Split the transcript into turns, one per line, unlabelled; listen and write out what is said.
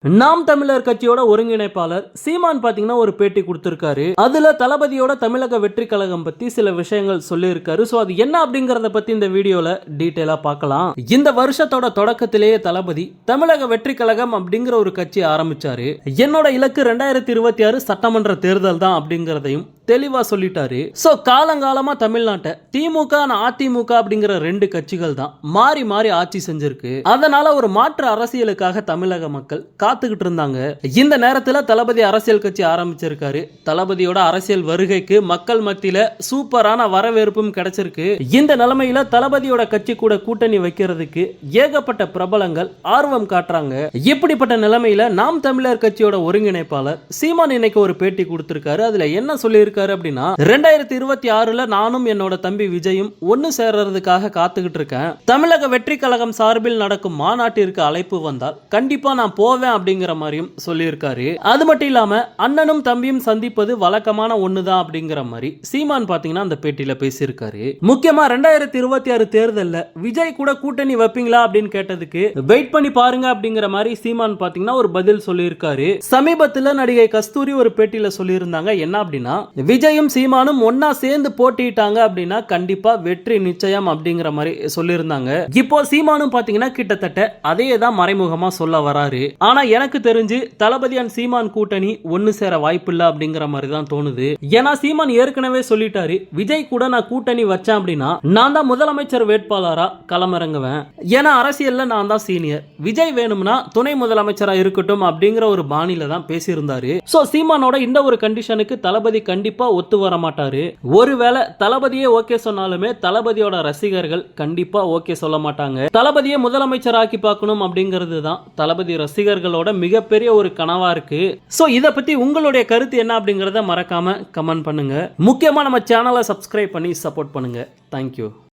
நாம் தமிழர் கட்சியோட ஒருங்கிணைப்பாளர் சீமான் பாத்தீங்கன்னா ஒரு பேட்டி கொடுத்திருக்காரு. அதுல தளபதியோட தமிழக வெற்றி கழகம் பத்தி சில விஷயங்கள் சொல்லியிருக்காரு. சோ அது என்ன அப்படிங்கறத பத்தி இந்த வீடியோல டீடைலா பார்க்கலாம். இந்த வருஷத்தோட தொடக்கத்திலேயே தளபதி தமிழக வெற்றி கழகம் அப்படிங்கிற ஒரு கட்சி ஆரம்பிச்சாரு. என்னோட இலக்கு 2026 சட்டமன்ற தேர்தல் தான் அப்படிங்கறதையும் தெளிவா சொல்லிட்டாரு. சோ காலங்காலமா தமிழ்நாட்டை திமுக அதிமுக அப்படிங்கிற ரெண்டு கட்சிகள் தான் மாறி மாறி ஆட்சி செஞ்சிருக்கு. அதனால ஒரு மாற்று அரசியலுக்காக தமிழக மக்கள் காத்துக்கிட்டு இருந்தாங்க. இந்த நேரத்தில் தளபதி அரசியல் கட்சி ஆரம்பிச்சிருக்காரு. தளபதியோட அரசியல் வருகைக்கு மக்கள் மத்தியில சூப்பரான வரவேற்பும் கிடைச்சிருக்கு. இந்த நிலைமையில தளபதியோட கட்சி கூட கூட்டணி வைக்கிறதுக்கு ஏகப்பட்ட பிரபலங்கள் ஆர்வம் காட்டுறாங்க. இப்படிப்பட்ட நிலைமையில நாம் தமிழர் கட்சியோட ஒருங்கிணைப்பாளர் சீமான் இன்னைக்கு ஒரு பேட்டி கொடுத்திருக்காரு. அதுல என்ன சொல்லியிருக்காரு அப்படின்னா, 2026ல நானும் என்னோட தம்பி விஜயும் ஒன்னு சேர்றதுக்காக காத்துக்கிட்டு இருக்கேன். தமிழக வெற்றி கழகம் சார்பில் நடக்கும் மாநாட்டிற்கு அழைப்பு வந்தால் கண்டிப்பா நான் போவேன் அப்படிங்கிற மாதிரியும் சொல்லியிருக்காரு. அது மட்டும் இல்லாம அண்ணனும் தம்பியும் சந்திப்பது வழக்கமான ஒண்ணுதான் அப்படிங்கிற மாதிரி சீமான் பாத்தீங்கன்னா அந்த பேட்டியில பேசியிருக்காரு. முக்கியமா 2026 தேர்தல்ல விஜய் கூட கூட்டணி வைப்பீங்களா அப்படின்னு கேட்டதுக்கு வெயிட் பண்ணி பாருங்க அப்படிங்கிற மாதிரி சீமான் பாத்தீங்கன்னா ஒரு பதில் சொல்லியிருக்காரு. சமீபத்தில் நடிகை கஸ்தூரி ஒரு பேட்டியில சொல்லியிருந்தாங்க. என்ன அப்படின்னா, விஜயும் சீமானும் ஒன்னா சேர்ந்து போட்டிட்டாங்க அப்படின்னா கண்டிப்பா வெற்றி நிச்சயம் அப்படிங்கிற மாதிரி சொல்லியிருந்தாங்க. இப்போ சீமானும் பாத்தீங்கன்னா கிட்டத்தட்ட அதே தான் மறைமுகமா சொல்ல வராரு. ஆனா எனக்கு தெரிஞ்சு தளபதி அண்ட் சீமான் கூட்டணி ஒன்னு சேர வாய்ப்பு இல்ல அப்படிங்கிற மாதிரி தான் தோணுது. ஏன்னா சீமான் ஏற்கனவே சொல்லிட்டாரு, விஜய் கூட நான் கூட்டணி வச்சேன் அப்படின்னா நான் தான் முதலமைச்சர் வேட்பாளரா களமிறங்குவேன். ஏன்னா அரசியல்ல நான் தான் சீனியர், விஜய் வேணும்னா துணை முதலமைச்சரா இருக்கட்டும் அப்படிங்கிற ஒரு பாணியில தான் பேசியிருந்தாரு. சோ சீமானோட இந்த ஒரு கண்டிஷனுக்கு தளபதி கண்டிப்பா ஒத்து வர மாட்டாரு. ஒருவேளை தளபதியே ஓகே சொன்னாலுமே தளபதியோட ரசிகர்கள் கண்டிப்பா ஓகே சொல்ல மாட்டாங்க. தளபதியை முதலமைச்சர் ஆக்கி பார்க்கணும் அப்படிங்கிறது தான் தளபதி ரசிகர்களோட மிகப்பெரிய ஒரு கனவா இருக்கு. சோ இத பத்தி உங்களுடைய கருத்து என்ன அப்படிங்கறத மறக்காம கமெண்ட் பண்ணுங்க. முக்கியமா நம்ம சேனலை சப்ஸ்கிரைப் பண்ணி சப்போர்ட் பண்ணுங்க. தேங்க்யூ.